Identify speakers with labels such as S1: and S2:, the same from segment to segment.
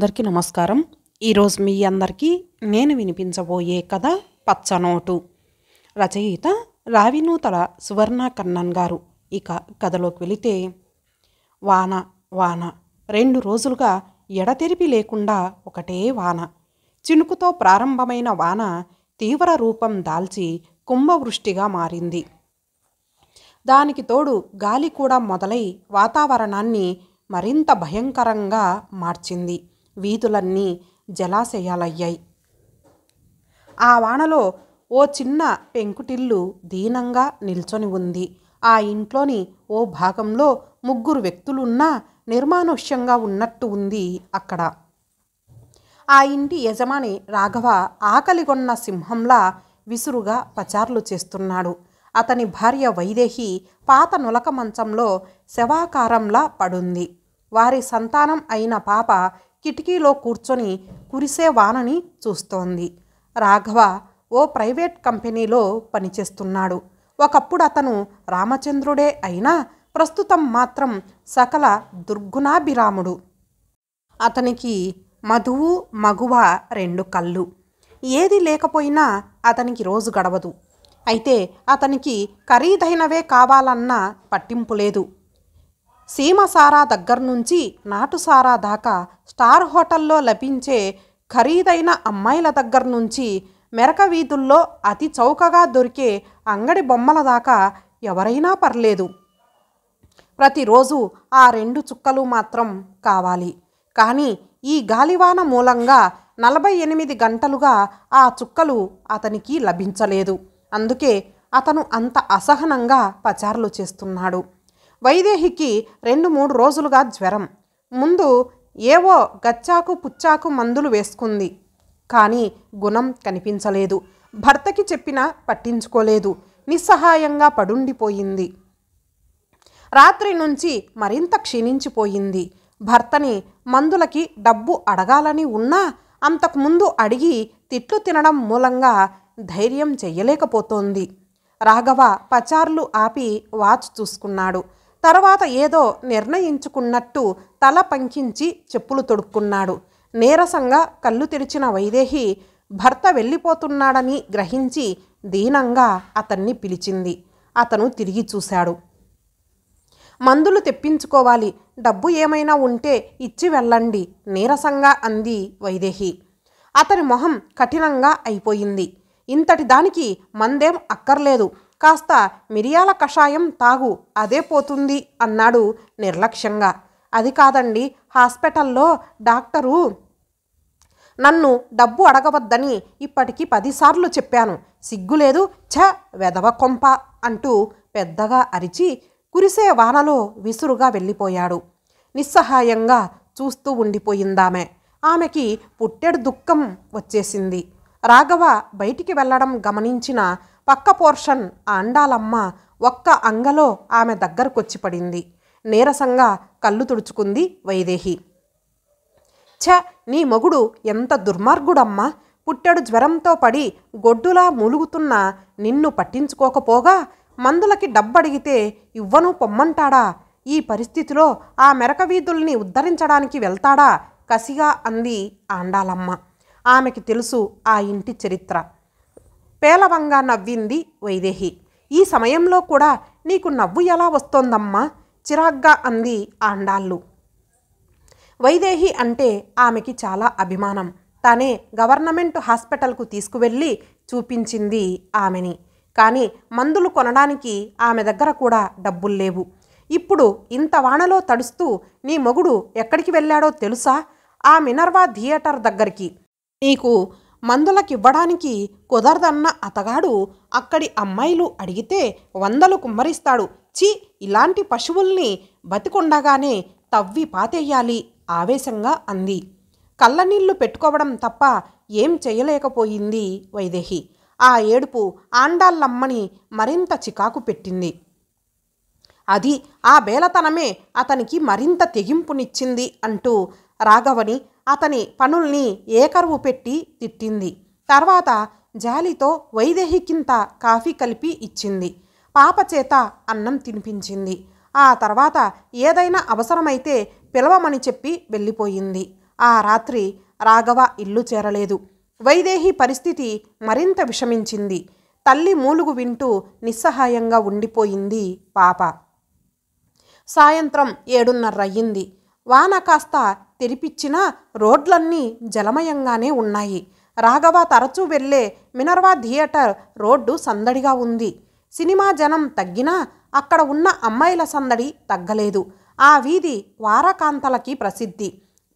S1: అందరికీ నమస్కారం. ఈరోజు మీ అందరికీ నేను వినిపించబోయే కథ పచ్చనోటు. రచయిత రావినూతల సువర్ణ కన్నన్ గారు. ఇక కథలోకి వెళితే, వాన వాన 2 రోజులుగా ఎడతెరిపి లేకుండా ఒకటే వాన. చినుకుతో ప్రారంభమైన వాన తీవ్ర రూపం దాల్చి కుంభవృష్టిగా మారింది. దానికి తోడు గాలి కూడా మొదలై వాతావరణాన్ని మరింత భయంకరంగా మార్చింది. వీధులన్నీ జలాశయాలయ్యాయి. ఆ వానలో ఓ చిన్న పెంకుటిల్లు దీనంగా నిల్చొని ఉంది. ఆ ఇంట్లోని ఓ భాగంలో 3 వ్యక్తులున్నా నిర్మానుష్యంగా ఉన్నట్టు ఉంది అక్కడ. ఆ ఇంటి యజమాని రాఘవ ఆకలిగొన్న సింహంలా విసురుగా పచార్లు చేస్తున్నాడు. అతని భార్య వైదేహి పాత నులక మంచంలో శవాకారంలా పడుంది. వారి సంతానం అయిన పాప కిటికీలో కూర్చొని కురిసే వానని చూస్తోంది. రాఘవ ఓ ప్రైవేట్ కంపెనీలో పనిచేస్తున్నాడు. ఒకప్పుడు అతను రామచంద్రుడే అయినా ప్రస్తుతం మాత్రం సకల దుర్గుణాభిరాముడు. అతనికి మధువు మగువ 2 కళ్ళు. ఏది లేకపోయినా అతనికి రోజు గడవదు. అయితే అతనికి ఖరీదైనవే కావాలన్న పట్టింపు లేదు. సీమసారా దగ్గర్నుంచి నాటుసారా దాకా, స్టార్ హోటల్లో లభించే ఖరీదైన అమ్మాయిల దగ్గర నుంచి మెరక వీధుల్లో అతి చౌకగా దొరికే అంగడి బొమ్మల దాకా ఎవరైనా పర్లేదు. ప్రతిరోజు ఆ 2 చుక్కలు మాత్రం కావాలి. కానీ ఈ గాలివాన మూలంగా 48 గంటలుగా ఆ చుక్కలు అతనికి లభించలేదు. అందుకే అతను అంత అసహనంగా పచార్లు చేస్తున్నాడు. వైదేహికి 2-3 రోజులుగా జ్వరం. ముందు ఏవో గచ్చాకు పుచ్చాకు మందులు వేసుకుంది. కానీ గుణం కనిపించలేదు. భర్తకి చెప్పినా పట్టించుకోలేదు. నిస్సహాయంగా పడుండిపోయింది. రాత్రి నుంచి మరింత క్షీణించిపోయింది. భర్తని మందులకి డబ్బు అడగాలని ఉన్నా అంతకుముందు అడిగి తిట్లు తినడం మూలంగా ధైర్యం చెయ్యలేకపోతోంది. రాఘవ పచార్లు ఆపి వాచ్ చూసుకున్నాడు. తర్వాత ఏదో నిర్ణయించుకున్నట్టు తల పంకించి చెప్పులు తొడుక్కున్నాడు. నీరసంగా కళ్ళు తెరిచిన వైదేహి భర్త వెళ్ళిపోతున్నాడని గ్రహించి దీనంగా అతన్ని పిలిచింది. అతను తిరిగి చూశాడు. మందులు తెప్పించుకోవాలి, డబ్బు ఏమైనా ఉంటే ఇచ్చి వెళ్ళండి, నీరసంగా అంది వైదేహి. అతని మొహం కఠినంగా అయిపోయింది. ఇంతటి దానికి మందేం అక్కర్లేదు, కాస్త మిరియాల కషాయం తాగు, అదే పోతుంది అన్నాడు నిర్లక్ష్యంగా. అది కాదండి, హాస్పిటల్లో డాక్టరు నన్ను డబ్బు అడగవద్దని ఇప్పటికి 10 సార్లు చెప్పాను. సిగ్గులేదు, ఛ వెధవ కొంప అంటూ పెద్దగా అరిచి కురిసే వానలో విసురుగా వెళ్ళిపోయాడు. నిస్సహాయంగా చూస్తూ ఉండిపోయిందామె. ఆమెకి పుట్టెడు దుఃఖం వచ్చేసింది. రాఘవ బయటికి వెళ్ళడం గమనించిన పక్క పోర్షన్ ఆండాలమ్మ ఒక్క అంగలో ఆమె దగ్గరకొచ్చి పడింది. నీరసంగా కళ్ళు తుడుచుకుంది వైదేహి. ఛ, నీ మొగుడు ఎంత దుర్మార్గుడమ్మా! పుట్టెడు జ్వరంతో పడి గొడ్డులా మూలుగుతున్న నిన్ను పట్టించుకోకపోగా మందులకి డబ్బడిగితే ఇవ్వను పొమ్మంటాడా? ఈ పరిస్థితిలో ఆ మెరక వీధుల్ని ఉద్ధరించడానికి వెళ్తాడా? కసిగా అంది ఆండాలమ్మ. ఆమెకి తెలుసు ఆ ఇంటి చరిత్ర. పేలవంగా నవ్వింది వైదేహి. ఈ సమయంలో కూడా నీకు నవ్వు ఎలా వస్తోందమ్మా? చిరాగ్గా అంది ఆండాళ్ళు. వైదేహి అంటే ఆమెకి చాలా అభిమానం. తానే గవర్నమెంట్ హాస్పిటల్కు తీసుకువెళ్ళి చూపించింది ఆమెని. కానీ మందులు కొనడానికి ఆమె దగ్గర కూడా డబ్బుల్లేవు. ఇప్పుడు ఇంత వానలో తడుస్తూ నీ మొగుడు ఎక్కడికి వెళ్ళాడో తెలుసా? ఆ మినర్వా థియేటర్ దగ్గరికి. నీకు మందులకివ్వడానికి కుదరదన్న అతగాడు అక్కడి అమ్మాయిలు అడిగితే 100 కుమ్మరిస్తాడు. చి, ఇలాంటి పశువుల్ని బతికుండగానే తవ్వి పాతేయాలి ఆవేశంగా అంది. కళ్ళనీళ్లు పెట్టుకోవడం తప్ప ఏం చేయలేకపోయింది వైదేహి. ఆ ఏడుపు ఆండాళ్ళమ్మని మరింత చికాకు పెట్టింది. అది ఆ బేలతనమే అతనికి మరింత తెగింపునిచ్చింది అంటూ రాఘవని, అతని పనుల్ని ఏకరువు పెట్టి తిట్టింది. తర్వాత జాలితో వైదేహికింత కాఫీ కలిపి ఇచ్చింది. పాప చేత అన్నం తినిపించింది. ఆ తర్వాత ఏదైనా అవసరమైతే పిలవమని చెప్పి వెళ్ళిపోయింది. ఆ రాత్రి రాఘవ ఇల్లు చేరలేదు. వైదేహి పరిస్థితి మరింత విషమించింది. తల్లి మూలుగు వింటూ నిస్సహాయంగా ఉండిపోయింది పాప. సాయంత్రం 7:30 అయ్యింది. వాన కాస్త తెరిపిచ్చినా రోడ్లన్నీ జలమయంగానే ఉన్నాయి. రాఘవ తరచూ వెళ్లే మినర్వా థియేటర్ రోడ్డు సందడిగా ఉంది. సినిమా జనం తగ్గినా అక్కడ ఉన్న అమ్మాయిల సందడి తగ్గలేదు. ఆ వీధి వారకాంతలకి ప్రసిద్ధి.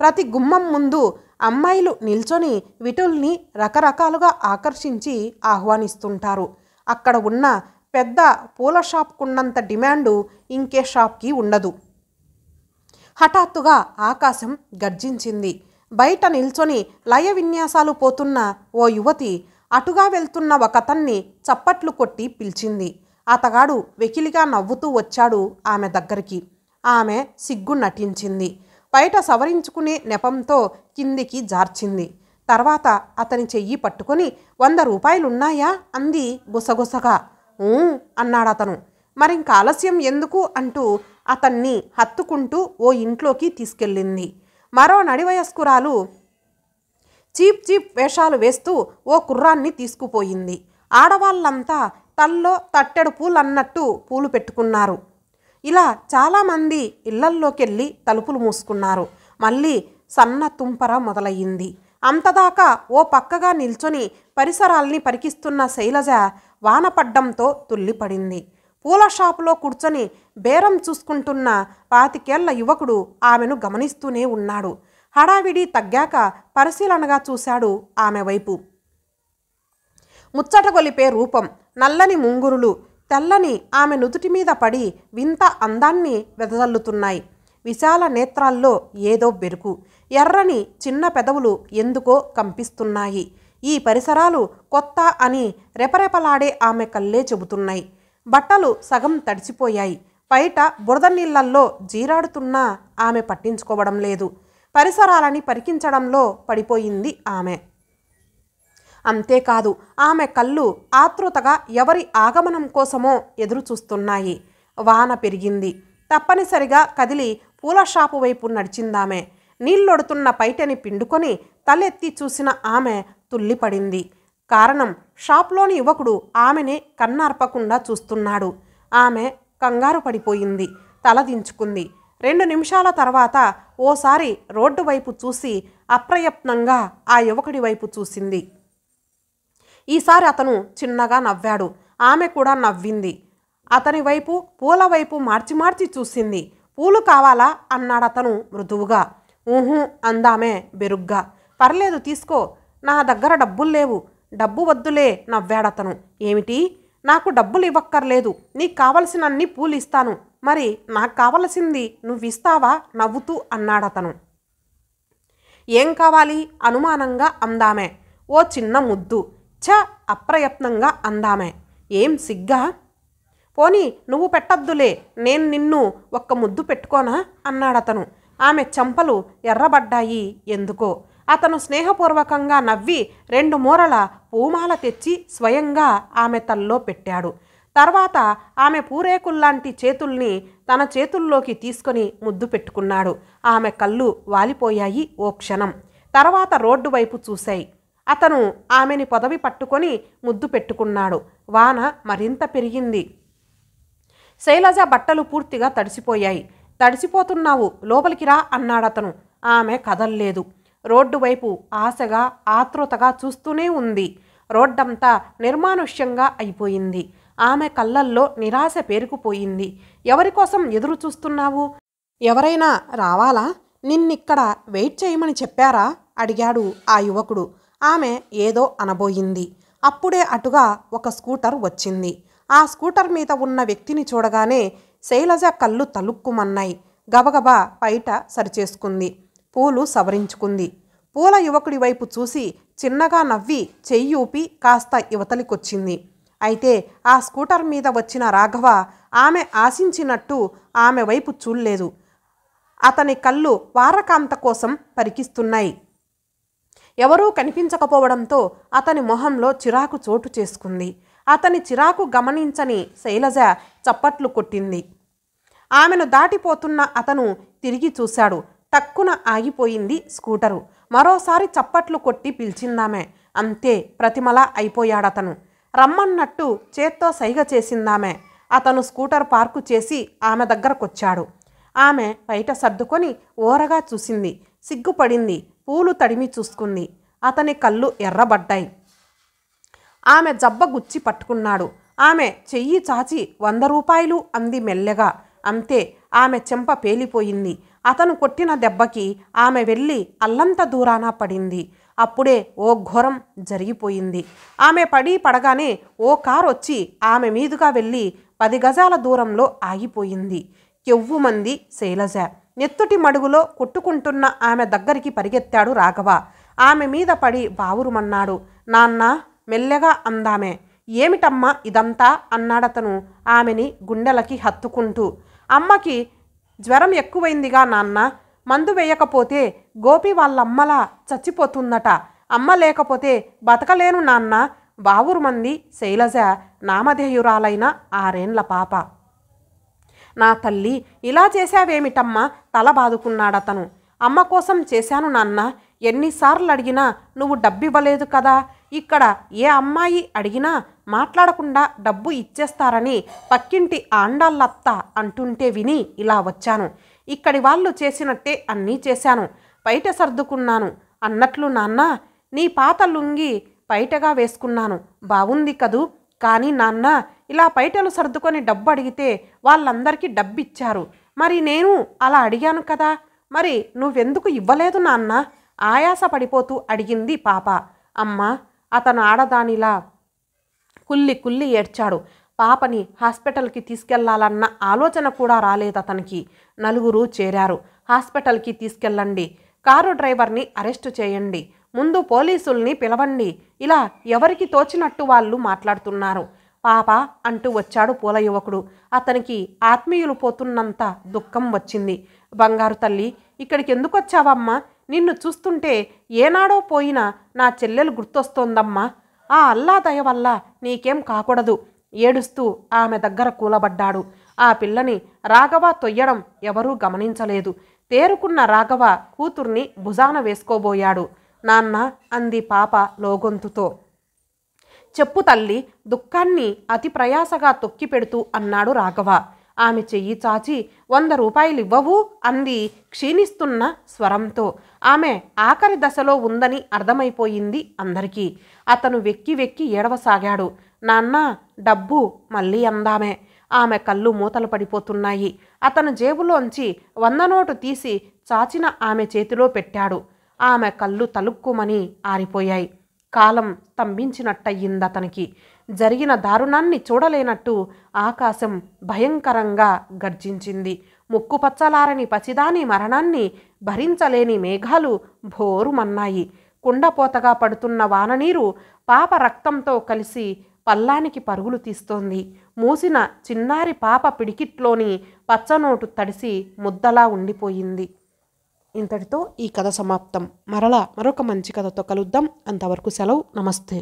S1: ప్రతి గుమ్మం ముందు అమ్మాయిలు నిల్చొని విటుల్ని రకరకాలుగా ఆకర్షించి ఆహ్వానిస్తుంటారు. అక్కడ ఉన్న పెద్ద పూల షాప్కున్నంత డిమాండు ఇంకే షాప్కి ఉండదు. హఠాత్తుగా ఆకాశం గర్జించింది. బయట నిల్చొని లయ విన్యాసాలు పోతున్న ఓ యువతి అటుగా వెళ్తున్న ఒకతన్ని చప్పట్లు కొట్టి పిలిచింది. అతగాడు వెకిలిగా నవ్వుతూ వచ్చాడు ఆమె దగ్గరికి. ఆమె సిగ్గు నటించింది. బయట సవరించుకునే నెపంతో కిందికి జార్చింది. తర్వాత అతని చెయ్యి పట్టుకొని 100 రూపాయలున్నాయా అంది గుసగుసగా. అన్నాడతను. మరింక ఆలస్యం ఎందుకు అంటూ అతన్ని హత్తుకుంటూ ఓ ఇంట్లోకి తీసుకెళ్ళింది. మరో నడివయస్కురాలు చీప్ వేషాలు వేస్తూ ఓ కుర్రాన్ని తీసుకుపోయింది. ఆడవాళ్ళంతా తల్లో తట్టెడు పూలన్నట్టు పూలు పెట్టుకున్నారు. ఇలా చాలామంది ఇళ్లల్లోకెళ్ళి తలుపులు మూసుకున్నారు. మళ్ళీ సన్న తుంపర మొదలయ్యింది. అంతదాకా ఓ పక్కగా నిల్చొని పరిసరాల్ని పరికిస్తున్న శైలజ వాన పడ్డంతో తుల్లిపడింది. పూల షాపులో కూర్చొని బేరం చూసుకుంటున్న 25 ఏళ్ల యువకుడు ఆమెను గమనిస్తూనే ఉన్నాడు. హడావిడి తగ్గాక పరిశీలనగా చూశాడు ఆమె వైపు. ముచ్చటగొలిపే రూపం, నల్లని ముంగురులు తెల్లని ఆమె నుదుటి మీద పడి వింత అందాన్ని వెదజల్లుతున్నాయి. విశాల నేత్రాల్లో ఏదో బెరుకు. ఎర్రని చిన్న పెదవులు ఎందుకో కంపిస్తున్నాయి. ఈ పరిసరాలు కొత్త అని రెపరెపలాడే ఆమె కళ్ళే చెబుతున్నాయి. బట్టలు సగం తడిసిపోయాయి. బయట బురద నీళ్లల్లో జీరాడుతున్నా ఆమె పట్టించుకోవడం లేదు. పరిసరాలని పరికించడంలో పడిపోయింది ఆమె. అంతేకాదు, ఆమె కళ్ళు ఆతృతగా ఎవరి ఆగమనం కోసమో ఎదురు చూస్తున్నాయి. వాన పెరిగింది. తప్పనిసరిగా కదిలి పూల షాపు వైపు నడిచిందామె. నీళ్ళొడుతున్న పైటని పిండుకొని తలెత్తి చూసిన ఆమె తుల్లిపడింది. కారణం, షాప్లోని యువకుడు ఆమెనే కన్నార్పకుండా చూస్తున్నాడు. ఆమె కంగారు పడిపోయింది. తలదించుకుంది. 2 నిమిషాల తర్వాత ఓసారి రోడ్డు వైపు చూసి అప్రయత్నంగా ఆ యువకుడి వైపు చూసింది. ఈసారి అతను చిన్నగా నవ్వాడు. ఆమె కూడా నవ్వింది. అతని వైపు పూల వైపు మార్చి మార్చి చూసింది. పూలు కావాలా అన్నాడతను మృదువుగా. ఊహూ అందామే బెరుగ్గా. పర్లేదు తీసుకో, నా దగ్గర డబ్బులు లేవు. డబ్బు వద్దులే నవ్వాడతను. ఏమిటి? నాకు డబ్బులు ఇవ్వక్కర్లేదు, నీకు కావలసినన్ని పూలు ఇస్తాను. మరి నాకు కావలసింది నువ్విస్తావా నవ్వుతూ అన్నాడతను. ఏం కావాలి అనుమానంగా అందామే. ఓ చిన్న ముద్దు. అప్రయత్నంగా అందామే. ఏం సిగ్గా? పోనీ నువ్వు పెట్టద్దులే, నేను నిన్ను ఒక్క ముద్దు పెట్టుకోనా అన్నాడతను. ఆమె చెంపలు ఎర్రబడ్డాయి ఎందుకో. అతను స్నేహపూర్వకంగా నవ్వి 2 మూరల పూమాల తెచ్చి స్వయంగా ఆమె తల్లో పెట్టాడు. తర్వాత ఆమె పూరేకుల్లాంటి చేతుల్ని తన చేతుల్లోకి తీసుకొని ముద్దు పెట్టుకున్నాడు. ఆమె కళ్ళు వాలిపోయాయి ఓ క్షణం. తర్వాత రోడ్డు వైపు చూశాయి. అతను ఆమెని పొదవి పట్టుకొని ముద్దు పెట్టుకున్నాడు. వాన మరింత పెరిగింది. శైలజ బట్టలు పూర్తిగా తడిసిపోయాయి. తడిసిపోతున్నావు, లోపలికి రా అన్నాడతను. ఆమె కదల్లేదు. రోడ్డు వైపు ఆశగా ఆతృతగా చూస్తూనే ఉంది. రోడ్డంతా నిర్మానుష్యంగా అయిపోయింది. ఆమె కళ్ళల్లో నిరాశ పేరుకుపోయింది. ఎవరికోసం ఎదురు చూస్తున్నావు? ఎవరైనా రావాలా? నిన్నిక్కడ వెయిట్ చేయమని చెప్పారా అడిగాడు ఆ యువకుడు. ఆమె ఏదో అనబోయింది. అప్పుడే అటుగా ఒక స్కూటర్ వచ్చింది. ఆ స్కూటర్ మీద ఉన్న వ్యక్తిని చూడగానే శైలజ కళ్ళు తలుక్కుమన్నాయి. గబగబా బయట సరిచేసుకుంది. పూలు సవరించుకుంది. పూల యువకుడి వైపు చూసి చిన్నగా నవ్వి చెయ్యి ఊపి కాస్త యువతలికొచ్చింది. అయితే ఆ స్కూటర్ మీద వచ్చిన రాఘవ ఆమె ఆశించినట్టు ఆమె వైపు చూడలేదు. అతని కళ్ళు వారకాంత కోసం పరికిస్తున్నాయి. ఎవరూ కనిపించకపోవడంతో అతని మొహంలో చిరాకు చోటు చేసుకుంది. అతని చిరాకు గమనించని శైలజ చప్పట్లు కొట్టింది. ఆమెను దాటిపోతున్న అతను తిరిగి చూశాడు. టక్కున ఆగిపోయింది స్కూటరు. మరోసారి చప్పట్లు కొట్టి పిలిచిందామె. అంతే, ప్రతిమలా అయిపోయాడతను. రమ్మన్నట్టు చేత్తో సైగ చేసిందామె. అతను స్కూటర్ పార్కు చేసి ఆమె దగ్గరకొచ్చాడు. ఆమె బయట సర్దుకొని ఓరగా చూసింది. సిగ్గుపడింది. పూలు తడిమి చూసుకుంది. అతని కళ్ళు ఎర్రబడ్డాయి. ఆమె జబ్బ గుచ్చి పట్టుకున్నాడు. ఆమె చెయ్యి చాచి 100 రూపాయలు అంది మెల్లగా. అంతే, ఆమె చెంప పేలిపోయింది. అతను కొట్టిన దెబ్బకి ఆమె వెళ్ళి అల్లంత దూరాన పడింది. అప్పుడే ఓ ఘోరం జరిగిపోయింది. ఆమె పడగానే ఓ కారు వచ్చి ఆమె మీదుగా వెళ్ళి 10 గజాల దూరంలో ఆగిపోయింది. కెవ్వుమంది శైలజ. నెత్తుటి మడుగులో కొట్టుకుంటున్న ఆమె దగ్గరికి పరిగెత్తాడు రాఘవ. ఆమె మీద పడి బావురుమన్నాడు. నాన్న, మెల్లగా అందామె. ఏమిటమ్మా ఇదంతా అన్నాడతను ఆమెని గుండెలకి హత్తుకుంటూ. అమ్మకి జ్వరం ఎక్కువైందిగా నాన్న. మందు వేయకపోతే గోపి వాళ్ళమ్మలా చచ్చిపోతుందట. అమ్మ లేకపోతే బతకలేను నాన్న. బావురుమంది శైలజ, నామధేయురాలైన 6 ఏండ్ల పాప. నా తల్లి, ఇలా చేశావేమిటమ్మా? తల బాదుకున్నాడతను. అమ్మ కోసం చేశాను నాన్న. ఎన్నిసార్లు అడిగినా నువ్వు డబ్బివ్వలేదు కదా. ఇక్కడ ఏ అమ్మాయి అడిగినా మాట్లాడకుండా డబ్బు ఇచ్చేస్తారని పక్కింటి ఆండాళ్ళత్త అంటుంటే విని ఇలా వచ్చాను. ఇక్కడి వాళ్ళు చేసినట్టే అన్నీ చేశాను. బయట సర్దుకున్నాను. అన్నట్లు నాన్న, నీ పాత లుంగి బయటగా వేసుకున్నాను. బావుంది కదూ. కానీ నాన్న, ఇలా పైటలు సర్దుకొని డబ్బు అడిగితే వాళ్ళందరికీ డబ్బిచ్చారు. మరి నేను అలా అడిగాను కదా. మరి నువ్వెందుకు ఇవ్వలేదు నాన్న? ఆయాస పడిపోతూ అడిగింది పాప. అమ్మా, అతను ఆడదానిలా కుల్లి కుల్లి ఏడ్చాడు. పాపని హాస్పిటల్కి తీసుకెళ్లాలన్న ఆలోచన కూడా రాలేదతనికి. 4 చేరారు. హాస్పిటల్కి తీసుకెళ్ళండి. కారు డ్రైవర్ని అరెస్టు చేయండి. ముందు పోలీసుల్ని పిలవండి. ఇలా ఎవరికి తోచినట్టు వాళ్ళు మాట్లాడుతున్నారు. పాప అంటూ వచ్చాడు పూల యువకుడు. అతనికి ఆత్మీయులు పోతున్నంత దుఃఖం వచ్చింది. బంగారు తల్లి, ఇక్కడికి ఎందుకు వచ్చావమ్మా? నిన్ను చూస్తుంటే ఏనాడో పోయిన నా చెల్లెలు గుర్తొస్తోందమ్మా. ఆ అల్లా దయ వల్ల నీకేం కాకూడదు. ఏడుస్తూ ఆమె దగ్గర కూలబడ్డాడు. ఆ పిల్లని రాఘవ తొయ్యడం ఎవరూ గమనించలేదు. తేరుకున్న రాఘవ కూతుర్ని భుజాన వేసుకోబోయాడు. నాన్న, అంది పాప లోగొంతుతో. చెప్పు తల్లి, దుఃఖాన్ని అతి ప్రయాసగా తొక్కి పెడుతూ అన్నాడు రాఘవ. ఆమె చెయ్యి చాచి 100 రూపాయలు ఇవ్వవు అంది క్షీణిస్తున్న స్వరంతో. ఆమె ఆఖరి దశలో ఉందని అర్థమైపోయింది అందరికీ. అతను వెక్కి వెక్కి ఏడవసాగాడు. నాన్న, డబ్బు మళ్ళీ అందామె. ఆమె కళ్ళు మూతలు పడిపోతున్నాయి. అతను జేబులోంచి 100 నోటు తీసి చాచిన ఆమె చేతిలో పెట్టాడు. ఆమె కళ్ళు తలుక్కుమని ఆరిపోయాయి. కాలం స్తంభించినట్టయిందతనికి. జరిగిన దారుణాన్ని చూడలేనట్టు ఆకాశం భయంకరంగా గర్జించింది. ముక్కుపచ్చలారని పసిదాని మరణాన్ని భరించలేని మేఘాలు భోరుమన్నాయి. కుండపోతగా పడుతున్న వాననీరు పాప రక్తంతో కలిసి పల్లానికి పరుగులు తీస్తోంది. మూసిన చిన్నారి పాప పిడికిట్లోని పచ్చనోటు తడిసి ముద్దలా ఉండిపోయింది. ఇంతటితో ఈ కథ సమాప్తం. మరలా మరొక మంచి కథతో కలుద్దాం. అంతవరకు సెలవు. నమస్తే.